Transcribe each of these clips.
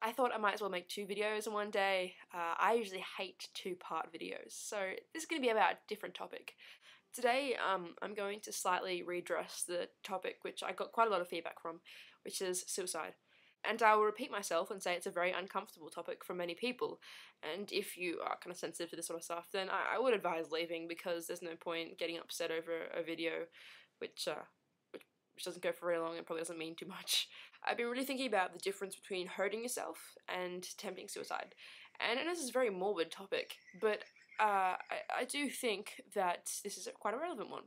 I thought I might as well make 2 videos in one day. I usually hate 2-part videos, so this is going to be about a different topic. Today, I'm going to slightly redress the topic which I got quite a lot of feedback from, which is suicide. And I will repeat myself and say it's a very uncomfortable topic for many people, and if you are kind of sensitive to this sort of stuff, then I would advise leaving, because there's no point getting upset over a video which doesn't go for very long and probably doesn't mean too much. I've been really thinking about the difference between hurting yourself and attempting suicide, and this is a very morbid topic, but I do think that this is quite a relevant one.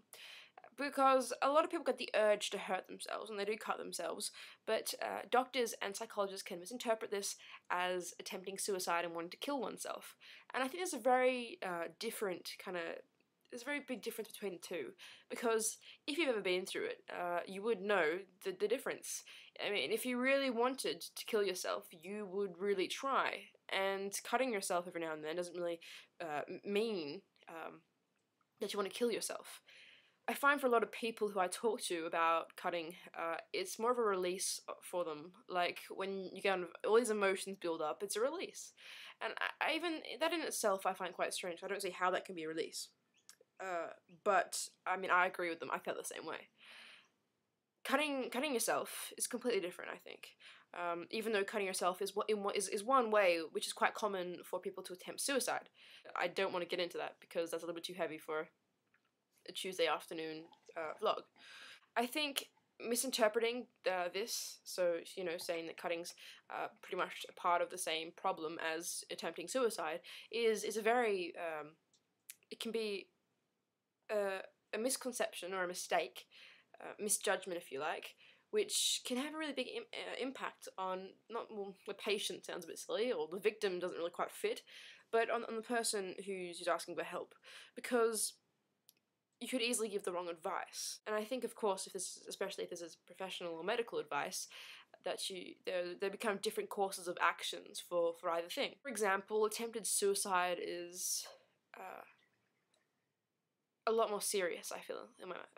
Because a lot of people get the urge to hurt themselves, and they do cut themselves, but doctors and psychologists can misinterpret this as attempting suicide and wanting to kill oneself. And I think there's a very there's a very big difference between the two, because if you've ever been through it, you would know the difference. I mean, if you really wanted to kill yourself, you would really try, and cutting yourself every now and then doesn't really mean that you want to kill yourself. I find for a lot of people who I talk to about cutting, it's more of a release for them. Like, when you get all these emotions build up, it's a release. And I even, that in itself I find quite strange. I don't see how that can be a release. But, I mean, I agree with them. I felt the same way. Cutting yourself is completely different, I think. Even though cutting yourself is one way which is quite common for people to attempt suicide. I don't want to get into that, because that's a little bit too heavy for a Tuesday afternoon vlog. I think misinterpreting this, so, you know, saying that cutting's pretty much a part of the same problem as attempting suicide, is a very, it can be a misconception or a mistake, misjudgment if you like, which can have a really big impact on, well, the patient sounds a bit silly, or the victim doesn't really quite fit, but on the person who's asking for help, because you could easily give the wrong advice. And I think, of course, especially if this is professional or medical advice, that there become different courses of actions for either thing. For example, attempted suicide is a lot more serious, I feel.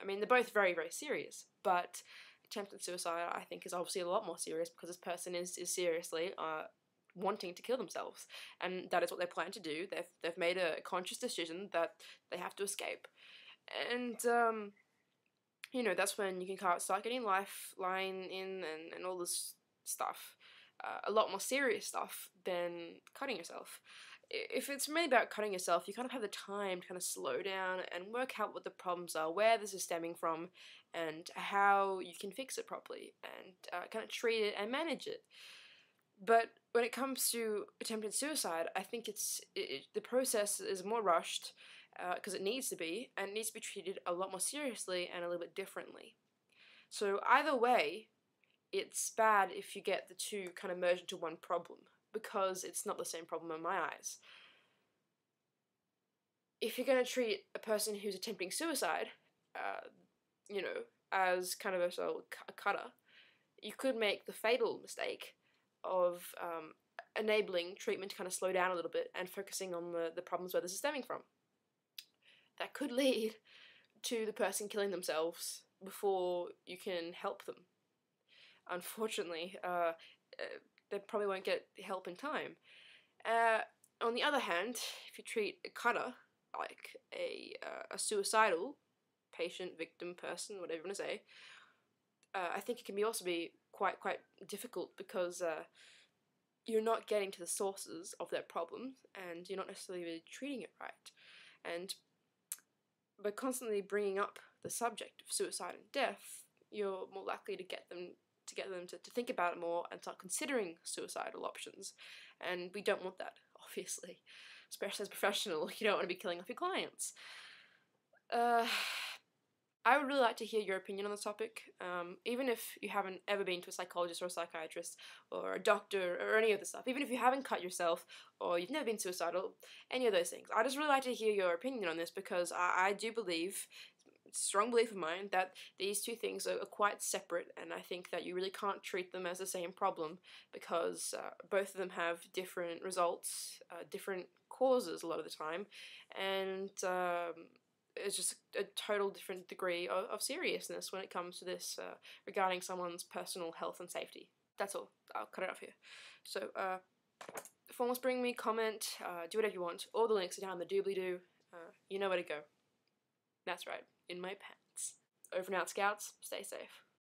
I mean, they're both very, very serious, but attempted suicide, I think, is obviously a lot more serious, because this person is seriously wanting to kill themselves, and that is what they plan to do. They've made a conscious decision that they have to escape. And, you know, that's when you can start getting lifeline in and all this stuff. A lot more serious stuff than cutting yourself. If it's really about cutting yourself, you kind of have the time to kind of slow down and work out what the problems are, where this is stemming from, and how you can fix it properly, and kind of treat it and manage it. But when it comes to attempted suicide, I think the process is more rushed, because it needs to be, and it needs to be treated a lot more seriously and a little bit differently. So either way, it's bad if you get the two kind of merged into one problem, because it's not the same problem in my eyes. If you're going to treat a person who's attempting suicide, you know, as kind of a cutter, you could make the fatal mistake of enabling treatment to kind of slow down a little bit and focusing on the problems where this is stemming from. That could lead to the person killing themselves before you can help them. Unfortunately, they probably won't get help in time. On the other hand, if you treat a cutter like a suicidal patient, victim, person, whatever you want to say, I think it can also be quite difficult, because you're not getting to the sources of their problem, and you're not necessarily really treating it right. And by constantly bringing up the subject of suicide and death, you're more likely to get them to think about it more and start considering suicidal options. And we don't want that, obviously. Especially as a professional, you don't want to be killing off your clients. I would really like to hear your opinion on this topic, even if you haven't ever been to a psychologist or a psychiatrist or a doctor or any of this stuff, even if you haven't cut yourself or you've never been suicidal, any of those things. I just really like to hear your opinion on this, because I do believe, it's a strong belief of mine, that these two things are quite separate, and I think that you really can't treat them as the same problem, because both of them have different results, different causes a lot of the time, and it's just a total different degree of seriousness when it comes to this regarding someone's personal health and safety. That's all. I'll cut it off here. So, formal spring me, comment, do whatever you want. All the links are down in the doobly-doo. You know where to go. That's right, in my pants. Over and out, Scouts. Stay safe.